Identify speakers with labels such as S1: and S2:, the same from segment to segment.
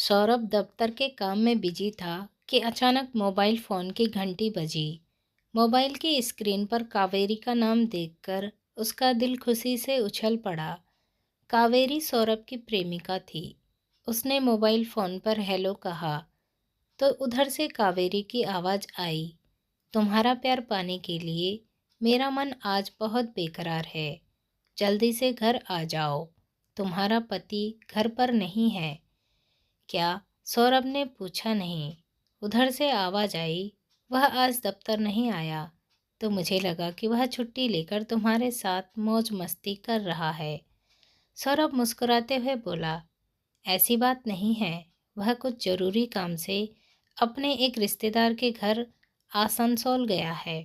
S1: सौरभ दफ्तर के काम में बिजी था कि अचानक मोबाइल फ़ोन की घंटी बजी। मोबाइल की स्क्रीन पर कावेरी का नाम देखकर उसका दिल खुशी से उछल पड़ा। कावेरी सौरभ की प्रेमिका थी। उसने मोबाइल फ़ोन पर हेलो कहा तो उधर से कावेरी की आवाज़ आई, तुम्हारा प्यार पाने के लिए मेरा मन आज बहुत बेकरार है। जल्दी से घर आ जाओ, तुम्हारा पति घर पर नहीं है। क्या? सौरभ ने पूछा। नहीं। उधर से आवाज़ आई, वह आज दफ्तर नहीं आया तो मुझे लगा कि वह छुट्टी लेकर तुम्हारे साथ मौज मस्ती कर रहा है। सौरभ मुस्कुराते हुए बोला, ऐसी बात नहीं है, वह कुछ ज़रूरी काम से अपने एक रिश्तेदार के घर आसनसोल गया है।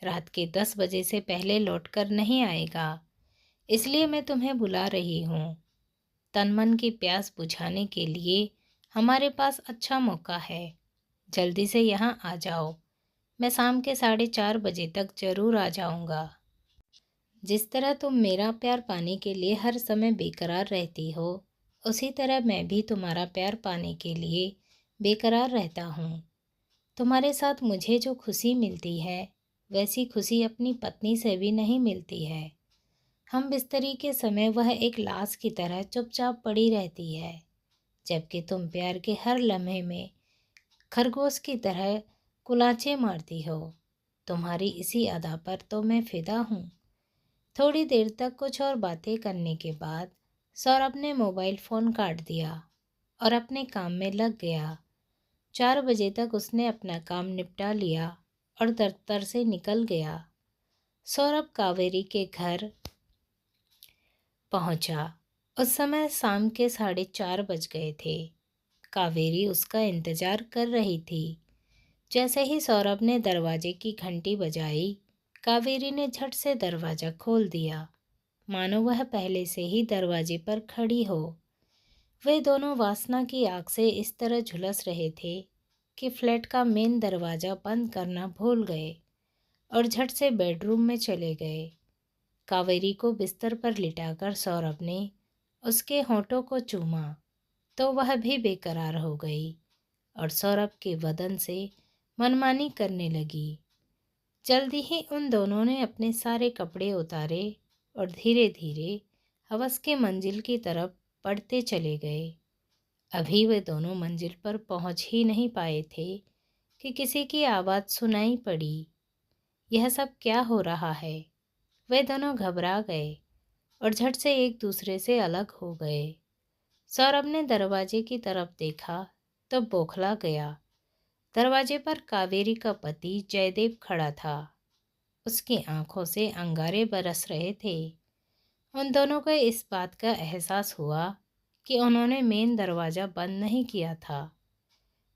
S1: रात के 10 बजे से पहले लौटकर नहीं आएगा, इसलिए मैं तुम्हें बुला रही हूँ। तन मन की प्यास बुझाने के लिए हमारे पास अच्छा मौका है। जल्दी से यहाँ आ जाओ, मैं शाम के 4:30 बजे तक ज़रूर आ जाऊँगा। जिस तरह तुम मेरा प्यार पाने के लिए हर समय बेकरार रहती हो, उसी तरह मैं भी तुम्हारा प्यार पाने के लिए बेकरार रहता हूँ। तुम्हारे साथ मुझे जो खुशी मिलती है, वैसी खुशी अपनी पत्नी से भी नहीं मिलती है। हम बिस्तरी के समय वह एक लाश की तरह चुपचाप पड़ी रहती है, जबकि तुम प्यार के हर लम्हे में खरगोश की तरह कुलाचे मारती हो। तुम्हारी इसी अदा पर तो मैं फिदा हूँ। थोड़ी देर तक कुछ और बातें करने के बाद सौरभ ने मोबाइल फ़ोन काट दिया और अपने काम में लग गया। 4 बजे तक उसने अपना काम निपटा लिया और दफ्तर से निकल गया। सौरभ कावेरी के घर पहुंचा। उस समय शाम के 4:30 बज गए थे। कावेरी उसका इंतजार कर रही थी। जैसे ही सौरभ ने दरवाजे की घंटी बजाई, कावेरी ने झट से दरवाज़ा खोल दिया, मानो वह पहले से ही दरवाजे पर खड़ी हो। वे दोनों वासना की आग से इस तरह झुलस रहे थे कि फ्लैट का मेन दरवाज़ा बंद करना भूल गए और झट से बेडरूम में चले गए। कावेरी को बिस्तर पर लिटाकर सौरभ ने उसके होठों को चूमा तो वह भी बेकरार हो गई और सौरभ के बदन से मनमानी करने लगी। जल्दी ही उन दोनों ने अपने सारे कपड़े उतारे और धीरे धीरे हवस के मंजिल की तरफ बढ़ते चले गए। अभी वे दोनों मंजिल पर पहुंच ही नहीं पाए थे कि किसी की आवाज़ सुनाई पड़ी। यह सब क्या हो रहा है? वे दोनों घबरा गए और झट से एक दूसरे से अलग हो गए। सौरभ ने दरवाजे की तरफ देखा तो बौखला गया। दरवाजे पर कावेरी का पति जयदेव खड़ा था। उसकी आंखों से अंगारे बरस रहे थे। उन दोनों को इस बात का एहसास हुआ कि उन्होंने मेन दरवाज़ा बंद नहीं किया था।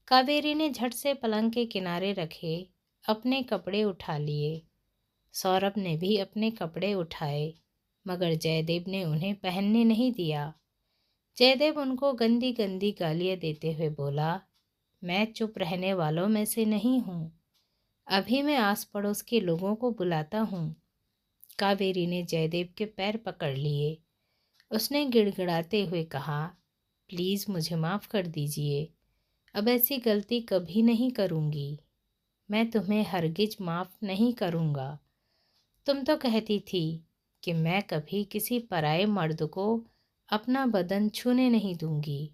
S1: कावेरी ने झट से पलंग के किनारे रखे अपने कपड़े उठा लिए। सौरभ ने भी अपने कपड़े उठाए, मगर जयदेव ने उन्हें पहनने नहीं दिया। जयदेव उनको गंदी गंदी गालियाँ देते हुए बोला, मैं चुप रहने वालों में से नहीं हूँ। अभी मैं आस पड़ोस के लोगों को बुलाता हूँ। कावेरी ने जयदेव के पैर पकड़ लिए। उसने गिड़गिड़ाते हुए कहा, प्लीज़ मुझे माफ़ कर दीजिए, अब ऐसी गलती कभी नहीं करूँगी। मैं तुम्हें हरगिज माफ़ नहीं करूँगा। तुम तो कहती थी कि मैं कभी किसी पराये मर्द को अपना बदन छूने नहीं दूंगी।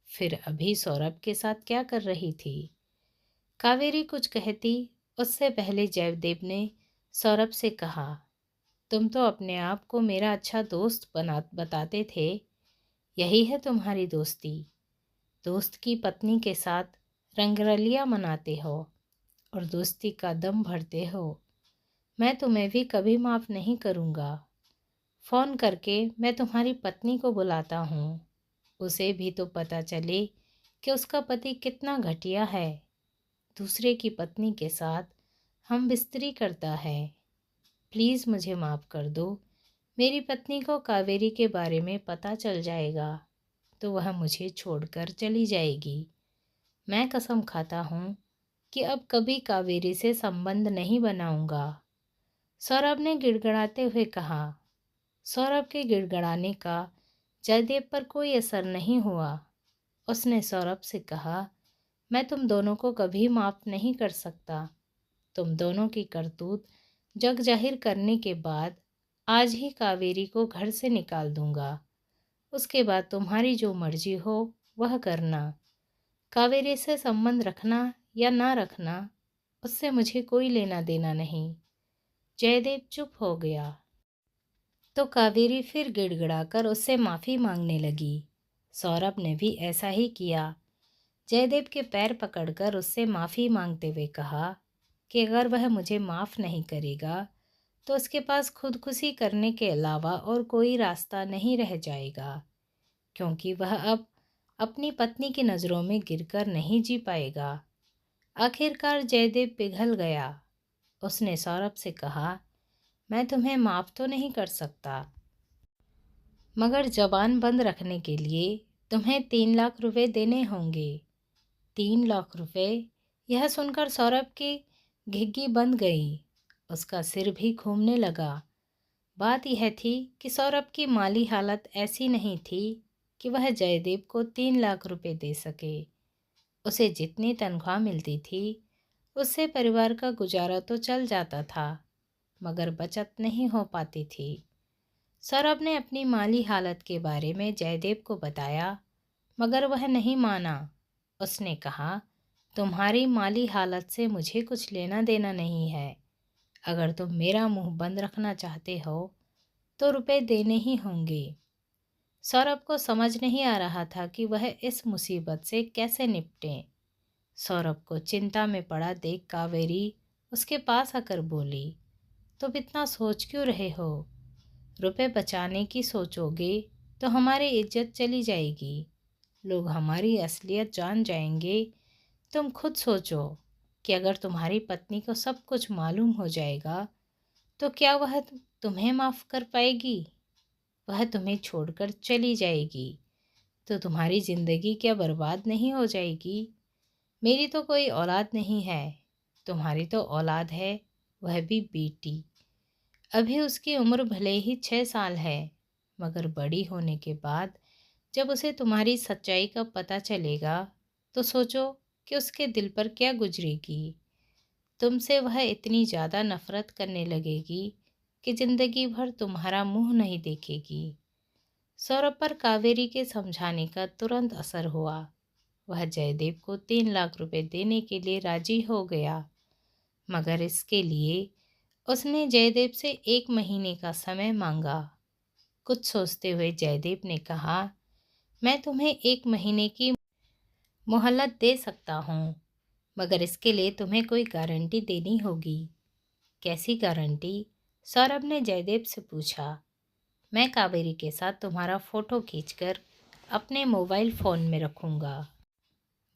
S1: फिर अभी सौरभ के साथ क्या कर रही थी? कावेरी कुछ कहती उससे पहले जयदेव ने सौरभ से कहा, तुम तो अपने आप को मेरा अच्छा दोस्त बताते थे। यही है तुम्हारी दोस्ती? दोस्त की पत्नी के साथ रंगरलियां मनाते हो और दोस्ती का दम भरते हो। मैं तुम्हें भी कभी माफ़ नहीं करूँगा। फ़ोन करके मैं तुम्हारी पत्नी को बुलाता हूँ, उसे भी तो पता चले कि उसका पति कितना घटिया है। दूसरे की पत्नी के साथ हम बिस्तरी करता है। प्लीज़ मुझे माफ़ कर दो। मेरी पत्नी को कावेरी के बारे में पता चल जाएगा तो वह मुझे छोड़कर चली जाएगी। मैं कसम खाता हूँ कि अब कभी कावेरी से संबंध नहीं बनाऊंगा। सौरभ ने गिड़गिड़ाते हुए कहा। सौरभ के गिड़गिड़ाने का जयदेव पर कोई असर नहीं हुआ। उसने सौरभ से कहा, मैं तुम दोनों को कभी माफ़ नहीं कर सकता। तुम दोनों की करतूत जग जाहिर करने के बाद आज ही कावेरी को घर से निकाल दूंगा। उसके बाद तुम्हारी जो मर्जी हो वह करना। कावेरी से संबंध रखना या ना रखना, उससे मुझे कोई लेना देना नहीं। जयदेव चुप हो गया तो कावेरी फिर गिड़गिड़ाकर उससे माफ़ी मांगने लगी। सौरभ ने भी ऐसा ही किया। जयदेव के पैर पकड़कर उससे माफ़ी मांगते हुए कहा कि अगर वह मुझे माफ़ नहीं करेगा तो उसके पास खुदकुशी करने के अलावा और कोई रास्ता नहीं रह जाएगा, क्योंकि वह अब अपनी पत्नी की नज़रों में गिरकर नहीं जी पाएगा। आखिरकार जयदेव पिघल गया। उसने सौरभ से कहा, मैं तुम्हें माफ़ तो नहीं कर सकता, मगर जबान बंद रखने के लिए तुम्हें 3 लाख रुपए देने होंगे। 3 लाख रुपए। यह सुनकर सौरभ की घिघी बंद गई। उसका सिर भी घूमने लगा। बात यह थी कि सौरभ की माली हालत ऐसी नहीं थी कि वह जयदेव को 3 लाख रुपए दे सके। उसे जितनी तनख्वाह मिलती थी उससे परिवार का गुजारा तो चल जाता था, मगर बचत नहीं हो पाती थी। सौरभ ने अपनी माली हालत के बारे में जयदेव को बताया, मगर वह नहीं माना। उसने कहा, तुम्हारी माली हालत से मुझे कुछ लेना देना नहीं है। अगर तुम मेरा मुंह बंद रखना चाहते हो तो रुपए देने ही होंगे। सौरभ को समझ नहीं आ रहा था कि वह इस मुसीबत से कैसे निपटे। सौरभ को चिंता में पड़ा देख कावेरी उसके पास आकर बोली, तुम इतना सोच क्यों रहे हो? रुपए बचाने की सोचोगे तो हमारी इज्जत चली जाएगी, लोग हमारी असलियत जान जाएंगे। तुम खुद सोचो कि अगर तुम्हारी पत्नी को सब कुछ मालूम हो जाएगा तो क्या वह तुम्हें माफ़ कर पाएगी? वह तुम्हें छोड़कर चली जाएगी तो तुम्हारी ज़िंदगी क्या बर्बाद नहीं हो जाएगी? मेरी तो कोई औलाद नहीं है, तुम्हारी तो औलाद है, वह भी बेटी। अभी उसकी उम्र भले ही 6 साल है, मगर बड़ी होने के बाद जब उसे तुम्हारी सच्चाई का पता चलेगा तो सोचो कि उसके दिल पर क्या गुजरेगी। तुमसे वह इतनी ज़्यादा नफरत करने लगेगी कि ज़िंदगी भर तुम्हारा मुंह नहीं देखेगी। सौरभ पर कावेरी के समझाने का तुरंत असर हुआ। वह जयदेव को 3 लाख रुपए देने के लिए राजी हो गया, मगर इसके लिए उसने जयदेव से 1 महीने का समय मांगा। कुछ सोचते हुए जयदेव ने कहा, मैं तुम्हें 1 महीने की मोहलत दे सकता हूँ, मगर इसके लिए तुम्हें कोई गारंटी देनी होगी। कैसी गारंटी? सौरभ ने जयदेव से पूछा। मैं कावेरी के साथ तुम्हारा फ़ोटो खींचकर अपने मोबाइल फ़ोन में रखूँगा।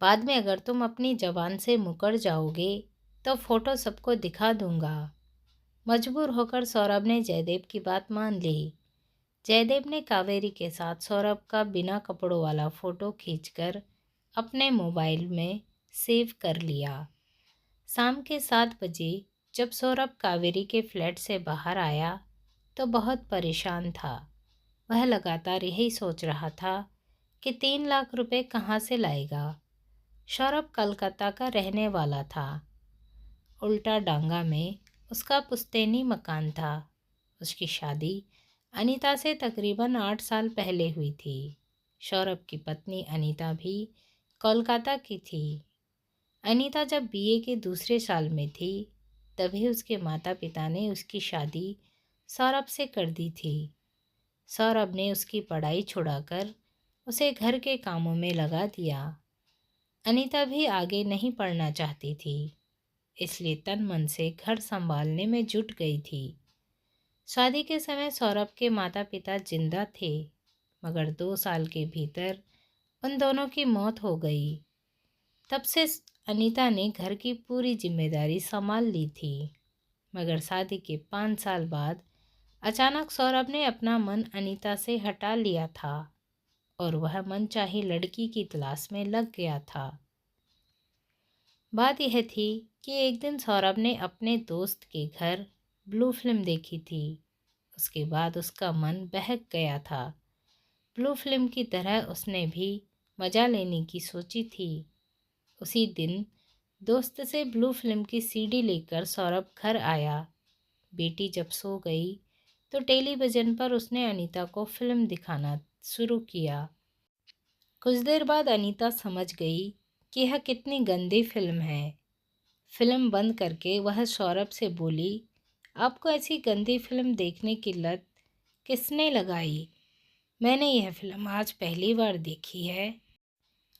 S1: बाद में अगर तुम अपनी ज़बान से मुकर जाओगे तो फ़ोटो सबको दिखा दूँगा। मजबूर होकर सौरभ ने जयदेव की बात मान ली। जयदेव ने कावेरी के साथ सौरभ का बिना कपड़ों वाला फ़ोटो खींचकर अपने मोबाइल में सेव कर लिया। शाम के 7 बजे जब सौरभ कावेरी के फ्लैट से बाहर आया तो बहुत परेशान था। वह लगातार यही सोच रहा था कि 3 लाख रुपए कहाँ से लाएगा। सौरभ कलकत्ता का रहने वाला था। उल्टा डांगा में उसका पुश्तैनी मकान था। उसकी शादी अनीता से तकरीबन 8 साल पहले हुई थी। सौरभ की पत्नी अनीता भी कोलकाता की थी। अनीता जब बीए के दूसरे साल में थी तभी उसके माता पिता ने उसकी शादी सौरभ से कर दी थी। सौरभ ने उसकी पढ़ाई छुड़ाकर उसे घर के कामों में लगा दिया। अनीता भी आगे नहीं पढ़ना चाहती थी, इसलिए तन मन से घर संभालने में जुट गई थी। शादी के समय सौरभ के माता पिता जिंदा थे, मगर 2 साल के भीतर उन दोनों की मौत हो गई। तब से अनीता ने घर की पूरी जिम्मेदारी संभाल ली थी। मगर शादी के 5 साल बाद अचानक सौरभ ने अपना मन अनीता से हटा लिया था और वह मनचाही लड़की की तलाश में लग गया था। बात यह थी कि एक दिन सौरभ ने अपने दोस्त के घर ब्लू फिल्म देखी थी। उसके बाद उसका मन बहक गया था। ब्लू फिल्म की तरह उसने भी मज़ा लेने की सोची थी। उसी दिन दोस्त से ब्लू फिल्म की सीडी लेकर सौरभ घर आया। बेटी जब सो गई तो टेलीविज़न पर उसने अनीता को फिल्म दिखाना शुरू किया। कुछ देर बाद अनीता समझ गई कि यह कितनी गंदी फिल्म है। फिल्म बंद करके वह सौरभ से बोली, आपको ऐसी गंदी फिल्म देखने की लत किसने लगाई? मैंने यह फिल्म आज पहली बार देखी है।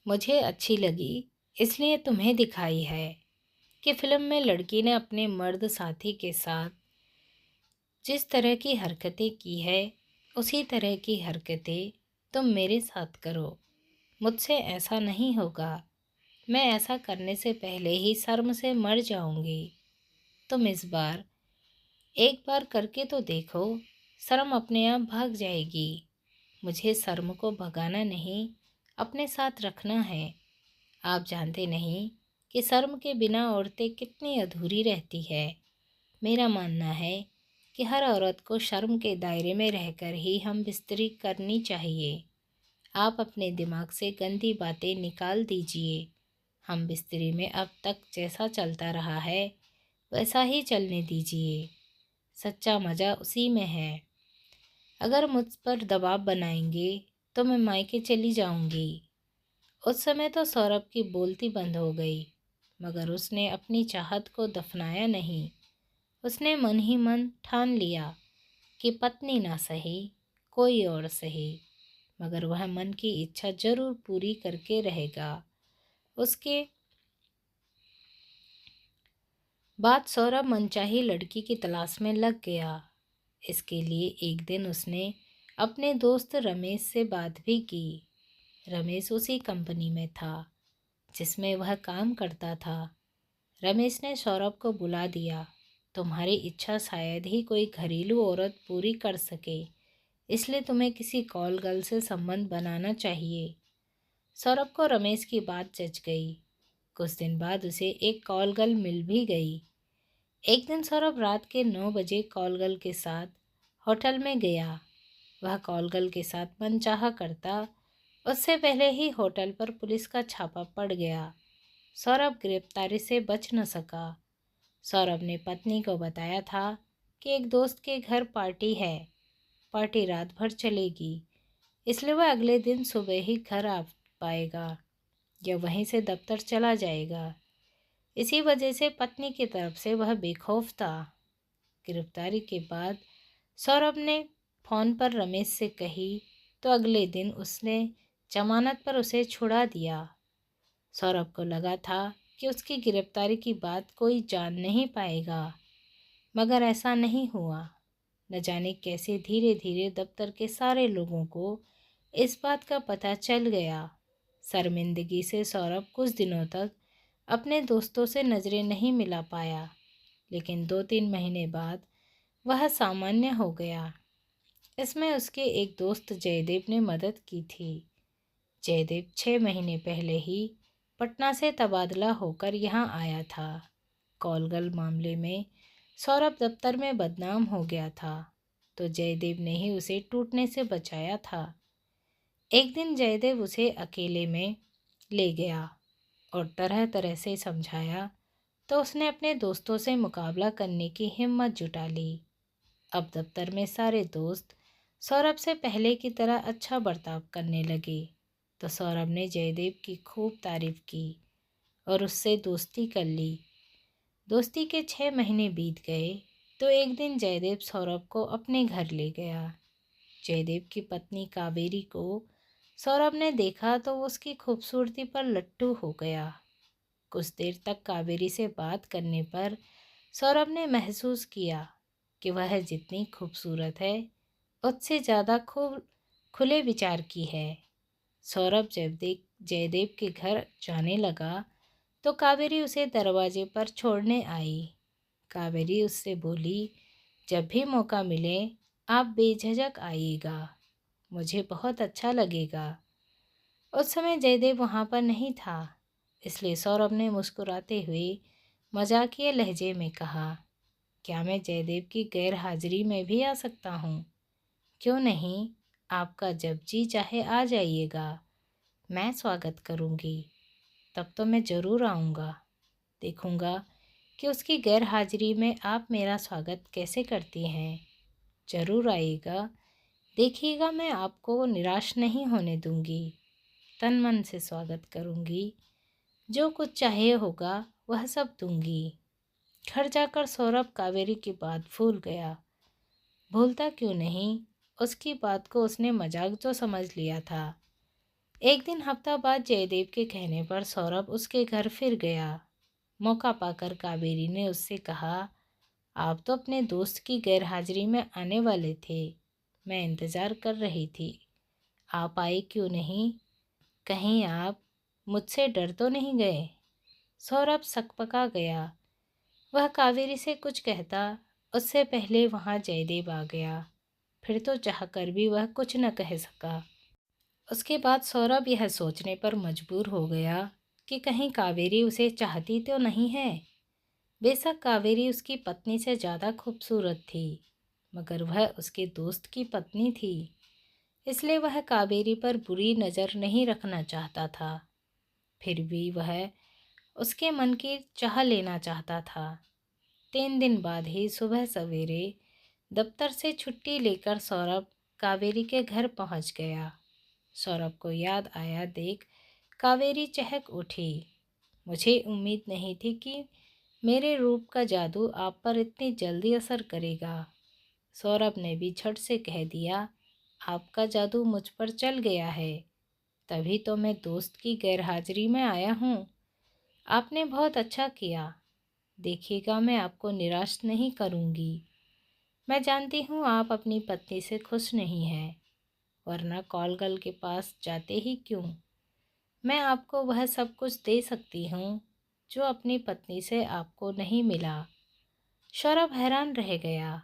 S1: मुझे अच्छी लगी इसलिए तुम्हें दिखाई है कि फिल्म में लड़की ने अपने मर्द साथी के साथ जिस तरह की हरकतें की है उसी तरह की हरकतें तुम मेरे साथ करो। मुझसे ऐसा नहीं होगा। मैं ऐसा करने से पहले ही शर्म से मर जाऊंगी। तुम इस बार एक बार करके तो देखो, शर्म अपने आप भाग जाएगी। मुझे शर्म को भगाना नहीं, अपने साथ रखना है। आप जानते नहीं कि शर्म के बिना औरतें कितनी अधूरी रहती है। मेरा मानना है कि हर औरत को शर्म के दायरे में रहकर ही हम बिस्तरी करनी चाहिए। आप अपने दिमाग से गंदी बातें निकाल दीजिए। हम बिस्तरी में अब तक जैसा चलता रहा है वैसा ही चलने दीजिए। सच्चा मज़ा उसी में है। अगर मुझ पर दबाव बनाएंगे तो मैं मायके चली जाऊंगी। उस समय तो सौरभ की बोलती बंद हो गई, मगर उसने अपनी चाहत को दफनाया नहीं। उसने मन ही मन ठान लिया कि पत्नी ना सही, कोई और सही, मगर वह मन की इच्छा जरूर पूरी करके रहेगा। उसके बाद सौरभ मनचाही लड़की की तलाश में लग गया। इसके लिए एक दिन उसने अपने दोस्त रमेश से बात भी की। रमेश उसी कंपनी में था जिसमें वह काम करता था। रमेश ने सौरभ को बुला दिया। तुम्हारी इच्छा शायद ही कोई घरेलू औरत पूरी कर सके, इसलिए तुम्हें किसी कॉल गर्ल से संबंध बनाना चाहिए। सौरभ को रमेश की बात जच गई। कुछ दिन बाद उसे एक कॉल गर्ल मिल भी गई। एक दिन सौरभ रात के 9 बजे कॉल गर्ल के साथ होटल में गया। वह कॉल गर्ल के साथ मनचाहा करता, उससे पहले ही होटल पर पुलिस का छापा पड़ गया। सौरभ गिरफ्तारी से बच न सका। सौरभ ने पत्नी को बताया था कि एक दोस्त के घर पार्टी है, पार्टी रात भर चलेगी, इसलिए वह अगले दिन सुबह ही घर आ पाएगा या वहीं से दफ्तर चला जाएगा। इसी वजह से पत्नी की तरफ से वह बेखौफ था। गिरफ्तारी के बाद सौरभ ने फ़ोन पर रमेश से कही तो अगले दिन उसने जमानत पर उसे छुड़ा दिया। सौरभ को लगा था कि उसकी गिरफ्तारी की बात कोई जान नहीं पाएगा, मगर ऐसा नहीं हुआ। न जाने कैसे धीरे धीरे दफ्तर के सारे लोगों को इस बात का पता चल गया। शर्मिंदगी से सौरभ कुछ दिनों तक अपने दोस्तों से नज़रें नहीं मिला पाया, लेकिन 2-3 महीने बाद वह सामान्य हो गया। इसमें उसके एक दोस्त जयदेव ने मदद की थी। जयदेव 6 महीने पहले ही पटना से तबादला होकर यहाँ आया था। कॉलगल मामले में सौरभ दफ्तर में बदनाम हो गया था, तो जयदेव ने ही उसे टूटने से बचाया था। एक दिन जयदेव उसे अकेले में ले गया और तरह तरह से समझाया, तो उसने अपने दोस्तों से मुकाबला करने की हिम्मत जुटा ली। अब दफ्तर में सारे दोस्त सौरभ से पहले की तरह अच्छा बर्ताव करने लगे, तो सौरभ ने जयदेव की खूब तारीफ की और उससे दोस्ती कर ली। दोस्ती के 6 महीने बीत गए तो एक दिन जयदेव सौरभ को अपने घर ले गया। जयदेव की पत्नी कावेरी को सौरभ ने देखा तो उसकी खूबसूरती पर लट्टू हो गया। कुछ देर तक कावेरी से बात करने पर सौरभ ने महसूस किया कि वह जितनी खूबसूरत है उससे ज़्यादा खूब खुले विचार की है। सौरभ जब जयदेव के घर जाने लगा तो कावेरी उसे दरवाजे पर छोड़ने आई। कावेरी उससे बोली, जब भी मौका मिले आप बेझिझक आइएगा, मुझे बहुत अच्छा लगेगा। उस समय जयदेव वहाँ पर नहीं था, इसलिए सौरभ ने मुस्कुराते हुए मजाकिया लहजे में कहा, क्या मैं जयदेव की गैर हाजिरी में भी आ सकता हूँ? क्यों नहीं, आपका जब जी चाहे आ जाइएगा। मैं स्वागत करूँगी। तब तो मैं ज़रूर आऊँगा। देखूँगा कि उसकी गैर हाजिरी में आप मेरा स्वागत कैसे करती हैं। ज़रूर आइएगा। देखिएगा, मैं आपको निराश नहीं होने दूँगी। तन मन से स्वागत करूँगी। जो कुछ चाहिए होगा वह सब दूँगी। घर जाकर सौरभ कावेरी की बात भूल गया। भूलता क्यों नहीं, उसकी बात को उसने मजाक जो समझ लिया था। एक दिन हफ्ता बाद जयदेव के कहने पर सौरभ उसके घर फिर गया। मौका पाकर कावेरी ने उससे कहा, आप तो अपने दोस्त की गैरहाजिरी में आने वाले थे। मैं इंतज़ार कर रही थी। आप आए क्यों नहीं? कहीं आप मुझसे डर तो नहीं गए? सौरभ सकपका गया। वह कावेरी से कुछ कहता, उससे पहले वहाँ जयदेव आ गया। फिर तो चाहकर भी वह कुछ न कह सका। उसके बाद सौरभ यह सोचने पर मजबूर हो गया कि कहीं कावेरी उसे चाहती तो नहीं है। बेशक कावेरी उसकी पत्नी से ज़्यादा खूबसूरत थी, मगर वह उसके दोस्त की पत्नी थी। इसलिए वह कावेरी पर बुरी नज़र नहीं रखना चाहता था। फिर भी वह उसके मन की चाह लेना चाहता था। 3 दिन बाद ही सुबह सवेरे दफ्तर से छुट्टी लेकर सौरभ कावेरी के घर पहुंच गया। सौरभ को याद आया देख कावेरी चहक उठी। मुझे उम्मीद नहीं थी कि मेरे रूप का जादू आप पर इतनी जल्दी असर करेगा। सौरभ ने भी झट से कह दिया, आपका जादू मुझ पर चल गया है, तभी तो मैं दोस्त की गैरहाजिरी में आया हूँ। आपने बहुत अच्छा किया। देखिएगा, मैं आपको निराश नहीं करूँगी। मैं जानती हूँ आप अपनी पत्नी से खुश नहीं हैं, वरना कॉल गर्ल के पास जाते ही क्यों। मैं आपको वह सब कुछ दे सकती हूँ जो अपनी पत्नी से आपको नहीं मिला। सौरभ हैरान रह गया।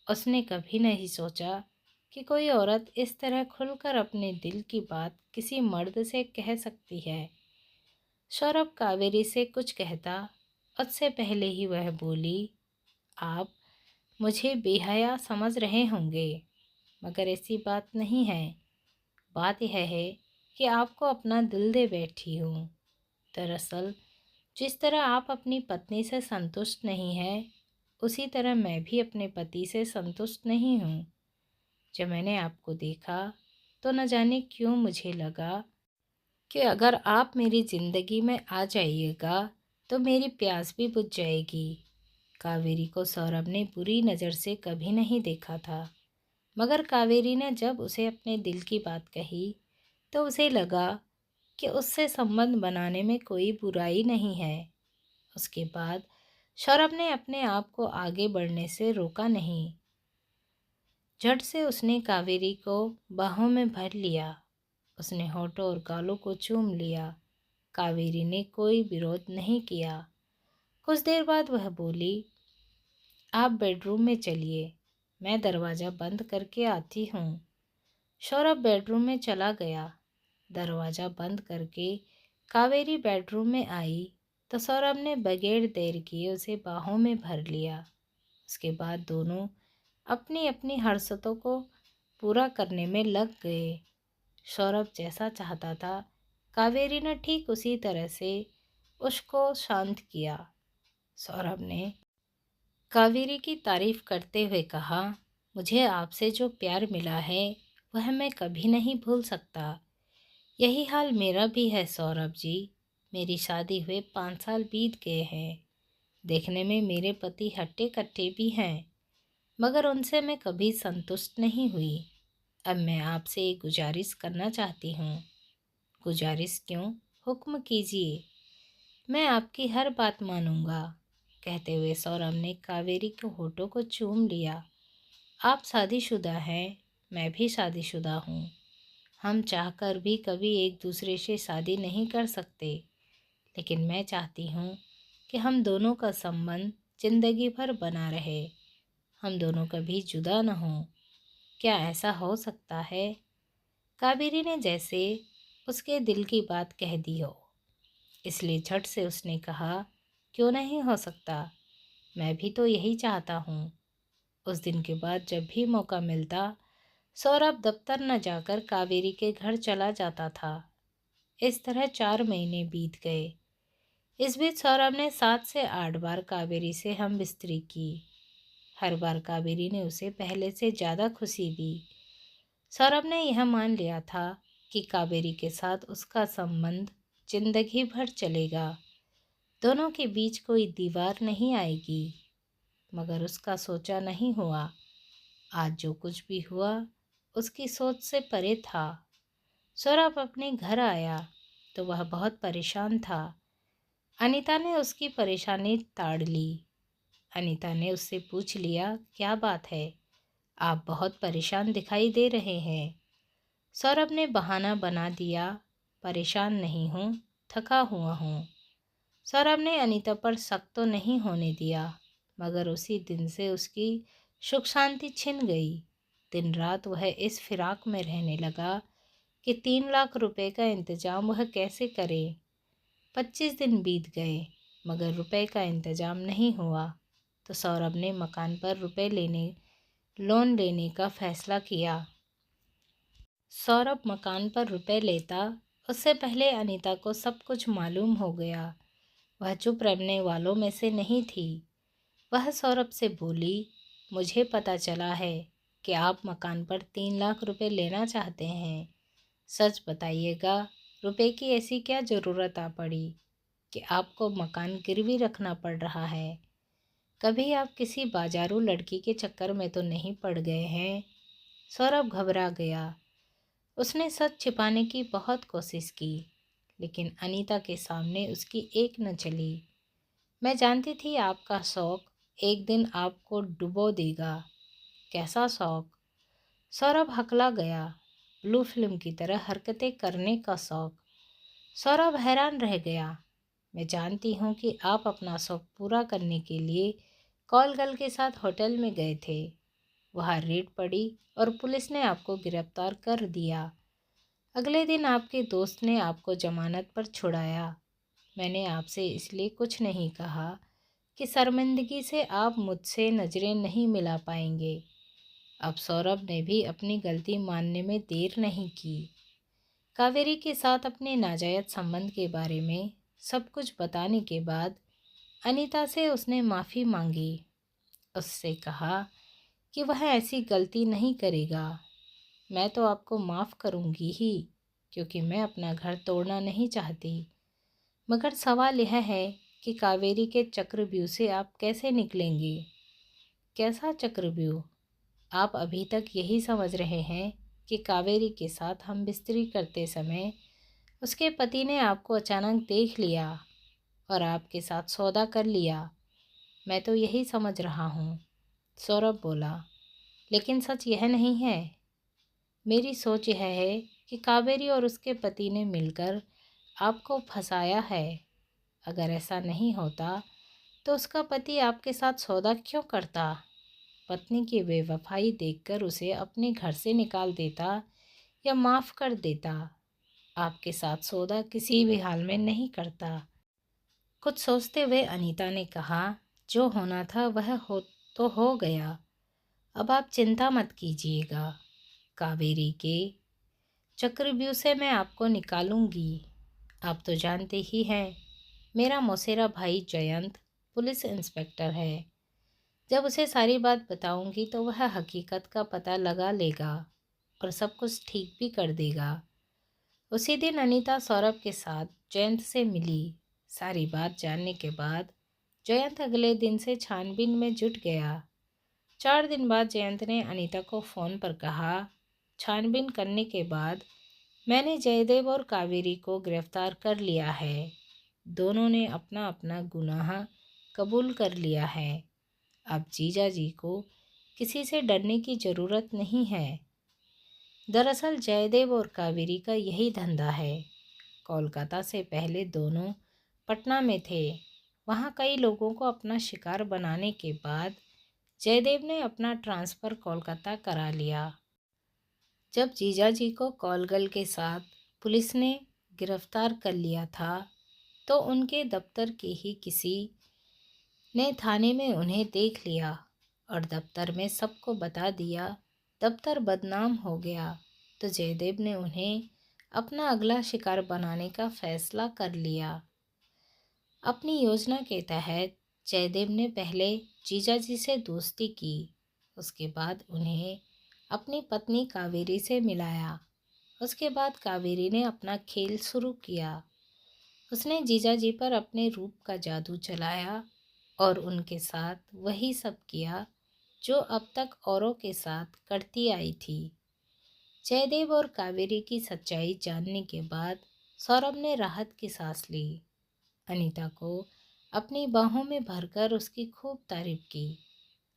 S1: उसने कभी नहीं सोचा कि कोई औरत इस तरह खुलकर अपने दिल की बात किसी मर्द से कह सकती है। सौरभ कावेरी से कुछ कहता, उससे पहले ही वह बोली, आप मुझे बेहया समझ रहे होंगे, मगर ऐसी बात नहीं है। बात यह है कि आपको अपना दिल दे बैठी हूँ। दरअसल जिस तरह आप अपनी पत्नी से संतुष्ट नहीं हैं, उसी तरह मैं भी अपने पति से संतुष्ट नहीं हूँ। जब मैंने आपको देखा तो न जाने क्यों मुझे लगा कि अगर आप मेरी ज़िंदगी में आ जाइएगा तो मेरी प्यास भी बुझ जाएगी। कावेरी को सौरभ ने बुरी नज़र से कभी नहीं देखा था, मगर कावेरी ने जब उसे अपने दिल की बात कही तो उसे लगा कि उससे संबंध बनाने में कोई बुराई नहीं है। उसके बाद सौरभ ने अपने आप को आगे बढ़ने से रोका नहीं। झट से उसने कावेरी को बाहों में भर लिया। उसने होठों और गालों को चूम लिया। कावेरी ने कोई विरोध नहीं किया। कुछ देर बाद वह बोली, आप बेडरूम में चलिए, मैं दरवाज़ा बंद करके आती हूँ। सौरभ बेडरूम में चला गया। दरवाज़ा बंद करके कावेरी बेडरूम में आई तो सौरभ ने बगैर देर किए उसे बाहों में भर लिया। उसके बाद दोनों अपनी अपनी हरकतों को पूरा करने में लग गए। सौरभ जैसा चाहता था, कावेरी ने ठीक उसी तरह से उसको शांत किया। सौरभ ने कावेरी की तारीफ करते हुए कहा, मुझे आपसे जो प्यार मिला है वह मैं कभी नहीं भूल सकता। यही हाल मेरा भी है सौरभ जी। मेरी शादी हुए 5 साल बीत गए हैं। देखने में मेरे पति हट्टे कट्टे भी हैं, मगर उनसे मैं कभी संतुष्ट नहीं हुई। अब मैं आपसे एक गुजारिश करना चाहती हूँ। गुजारिश क्यों, हुक्म कीजिए, मैं आपकी हर बात मानूंगा। कहते हुए सौरभ ने कावेरी के होठों को चूम लिया। आप शादीशुदा हैं, मैं भी शादीशुदा हूँ। हम चाहकर भी कभी एक दूसरे से शादी नहीं कर सकते, लेकिन मैं चाहती हूँ कि हम दोनों का संबंध जिंदगी भर बना रहे। हम दोनों कभी जुदा न हों। क्या ऐसा हो सकता है? कावेरी ने जैसे उसके दिल की बात कह दी हो, इसलिए झट से उसने कहा, क्यों नहीं हो सकता, मैं भी तो यही चाहता हूँ। उस दिन के बाद जब भी मौका मिलता, सौरभ दफ्तर न जाकर कावेरी के घर चला जाता था। इस तरह 4 महीने बीत गए। इस बीच सौरभ ने 7 से 8 बार कावेरी से हम बिस्तरी की। हर बार कावेरी ने उसे पहले से ज़्यादा खुशी दी। सौरभ ने यह मान लिया था कि कावेरी के साथ उसका संबंध जिंदगी भर चलेगा। दोनों के बीच कोई दीवार नहीं आएगी। मगर उसका सोचा नहीं हुआ। आज जो कुछ भी हुआ उसकी सोच से परे था। सौरभ अपने घर आया तो वह बहुत परेशान था। अनीता ने उसकी परेशानी ताड़ ली। अनीता ने उससे पूछ लिया, क्या बात है, आप बहुत परेशान दिखाई दे रहे हैं। सौरभ ने बहाना बना दिया, परेशान नहीं हूँ, थका हुआ हूँ। सौरभ ने अनीता पर शक तो नहीं होने दिया, मगर उसी दिन से उसकी सुख शांति छिन गई। दिन रात वह इस फिराक में रहने लगा कि 3 लाख रुपए का इंतजाम वह कैसे करे। 25 दिन बीत गए मगर रुपए का इंतजाम नहीं हुआ तो सौरभ ने मकान पर लोन लेने का फैसला किया। सौरभ मकान पर रुपए लेता उससे पहले अनीता को सब कुछ मालूम हो गया। वह चुप रहने वालों में से नहीं थी। वह सौरभ से बोली, मुझे पता चला है कि आप मकान पर 3 लाख रुपए लेना चाहते हैं। सच बताइएगा, रुपए की ऐसी क्या ज़रूरत आ पड़ी कि आपको मकान गिरवी रखना पड़ रहा है। कभी आप किसी बाजारू लड़की के चक्कर में तो नहीं पड़ गए हैं। सौरभ घबरा गया। उसने सच छिपाने की बहुत कोशिश की, लेकिन अनीता के सामने उसकी एक न चली। मैं जानती थी आपका शौक एक दिन आपको डुबो देगा। कैसा शौक? सौरभ हकला गया। ब्लू फिल्म की तरह हरकतें करने का शौक। सौरभ हैरान रह गया। मैं जानती हूँ कि आप अपना शौक पूरा करने के लिए कॉल गर्ल के साथ होटल में गए थे। वहाँ रेड पड़ी और पुलिस ने आपको गिरफ्तार कर दिया। अगले दिन आपके दोस्त ने आपको जमानत पर छुड़ाया। मैंने आपसे इसलिए कुछ नहीं कहा कि शर्मिंदगी से आप मुझसे नज़रें नहीं मिला पाएंगे। अब सौरभ ने भी अपनी गलती मानने में देर नहीं की। कावेरी के साथ अपने नाजायज संबंध के बारे में सब कुछ बताने के बाद अनीता से उसने माफ़ी मांगी। उससे कहा कि वह ऐसी गलती नहीं करेगा। मैं तो आपको माफ़ करूँगी ही, क्योंकि मैं अपना घर तोड़ना नहीं चाहती। मगर सवाल यह है कि कावेरी के चक्रव्यूह से आप कैसे निकलेंगे। कैसा चक्रव्यूह? आप अभी तक यही समझ रहे हैं कि कावेरी के साथ हम बिस्तरी करते समय उसके पति ने आपको अचानक देख लिया और आपके साथ सौदा कर लिया। मैं तो यही समझ रहा हूँ, सौरभ बोला। लेकिन सच यह नहीं है। मेरी सोच यह है कि कावेरी और उसके पति ने मिलकर आपको फंसाया है। अगर ऐसा नहीं होता तो उसका पति आपके साथ सौदा क्यों करता? पत्नी की बेवफाई देखकर उसे अपने घर से निकाल देता या माफ़ कर देता। आपके साथ सौदा किसी भी हाल में नहीं करता। कुछ सोचते हुए अनीता ने कहा, जो होना था वह हो गया। अब आप चिंता मत कीजिएगा। कावेरी के चक्रव्यूह से मैं आपको निकालूंगी। आप तो जानते ही हैं, मेरा मौसेरा भाई जयंत पुलिस इंस्पेक्टर है। जब उसे सारी बात बताऊंगी तो वह हकीकत का पता लगा लेगा और सब कुछ ठीक भी कर देगा। उसी दिन अनीता सौरभ के साथ जयंत से मिली। सारी बात जानने के बाद जयंत अगले दिन से छानबीन में जुट गया। 4 दिन बाद जयंत ने अनीता को फ़ोन पर कहा, छानबीन करने के बाद मैंने जयदेव और कावेरी को गिरफ्तार कर लिया है। दोनों ने अपना अपना गुनाह कबूल कर लिया है। अब जीजा जी को किसी से डरने की ज़रूरत नहीं है। दरअसल जयदेव और कावेरी का यही धंधा है। कोलकाता से पहले दोनों पटना में थे। वहाँ कई लोगों को अपना शिकार बनाने के बाद जयदेव ने अपना ट्रांसफ़र कोलकाता करा लिया। जब जीजाजी को कॉलगल के साथ पुलिस ने गिरफ्तार कर लिया था तो उनके दफ्तर के ही किसी ने थाने में उन्हें देख लिया और दफ्तर में सबको बता दिया। दफ्तर बदनाम हो गया तो जयदेव ने उन्हें अपना अगला शिकार बनाने का फैसला कर लिया। अपनी योजना के तहत जयदेव ने पहले जीजाजी से दोस्ती की। उसके बाद उन्हें अपनी पत्नी कावेरी से मिलाया। उसके बाद कावेरी ने अपना खेल शुरू किया। उसने जीजाजी पर अपने रूप का जादू चलाया और उनके साथ वही सब किया जो अब तक औरों के साथ करती आई थी। जयदेव और कावेरी की सच्चाई जानने के बाद सौरभ ने राहत की सांस ली। अनीता को अपनी बाहों में भरकर उसकी खूब तारीफ की।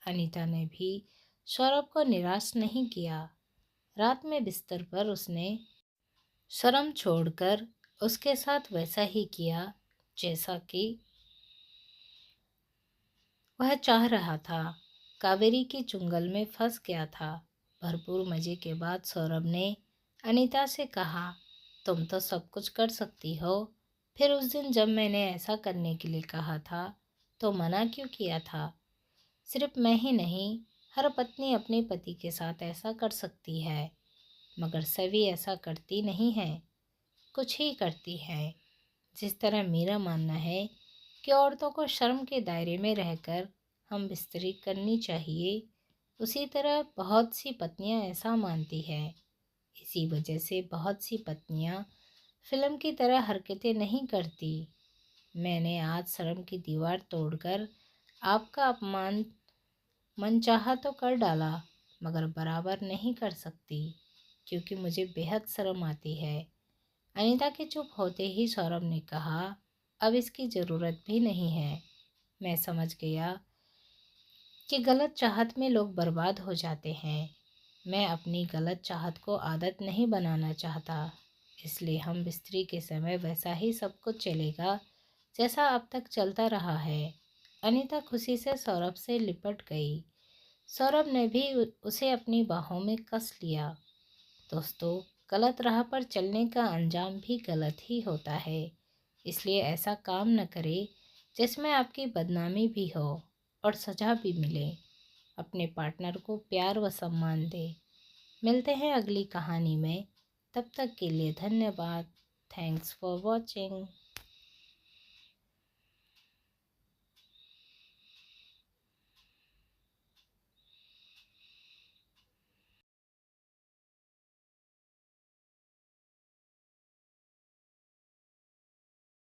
S1: अनीता ने भी सौरभ को निराश नहीं किया। रात में बिस्तर पर उसने शर्म छोड़कर उसके साथ वैसा ही किया जैसा कि वह चाह रहा था। कावेरी की चुंगल में फंस गया था। भरपूर मजे के बाद सौरभ ने अनीता से कहा, तुम तो सब कुछ कर सकती हो, फिर उस दिन जब मैंने ऐसा करने के लिए कहा था तो मना क्यों किया था? सिर्फ मैं ही नहीं, हर पत्नी अपने पति के साथ ऐसा कर सकती है, मगर सभी ऐसा करती नहीं है, कुछ ही करती है। जिस तरह मेरा मानना है कि औरतों को शर्म के दायरे में रहकर हम बिस्तरी करनी चाहिए, उसी तरह बहुत सी पत्नियां ऐसा मानती है। इसी वजह से बहुत सी पत्नियां फिल्म की तरह हरकतें नहीं करती। मैंने आज शर्म की दीवार तोड़कर आपका अपमान मनचाहा तो कर डाला, मगर बराबर नहीं कर सकती, क्योंकि मुझे बेहद शर्म आती है। अनीता के चुप होते ही सौरभ ने कहा, अब इसकी ज़रूरत भी नहीं है। मैं समझ गया कि गलत चाहत में लोग बर्बाद हो जाते हैं। मैं अपनी गलत चाहत को आदत नहीं बनाना चाहता, इसलिए हम बिस्तरी के समय वैसा ही सब कुछ चलेगा जैसा अब तक चलता रहा है। अनीता खुशी से सौरभ से लिपट गई। सौरभ ने भी उसे अपनी बाहों में कस लिया। दोस्तों, गलत राह पर चलने का अंजाम भी गलत ही होता है, इसलिए ऐसा काम न करें जिसमें आपकी बदनामी भी हो और सजा भी मिले। अपने पार्टनर को प्यार व सम्मान दें। मिलते हैं अगली कहानी में, तब तक के लिए धन्यवाद। Thanks for watching.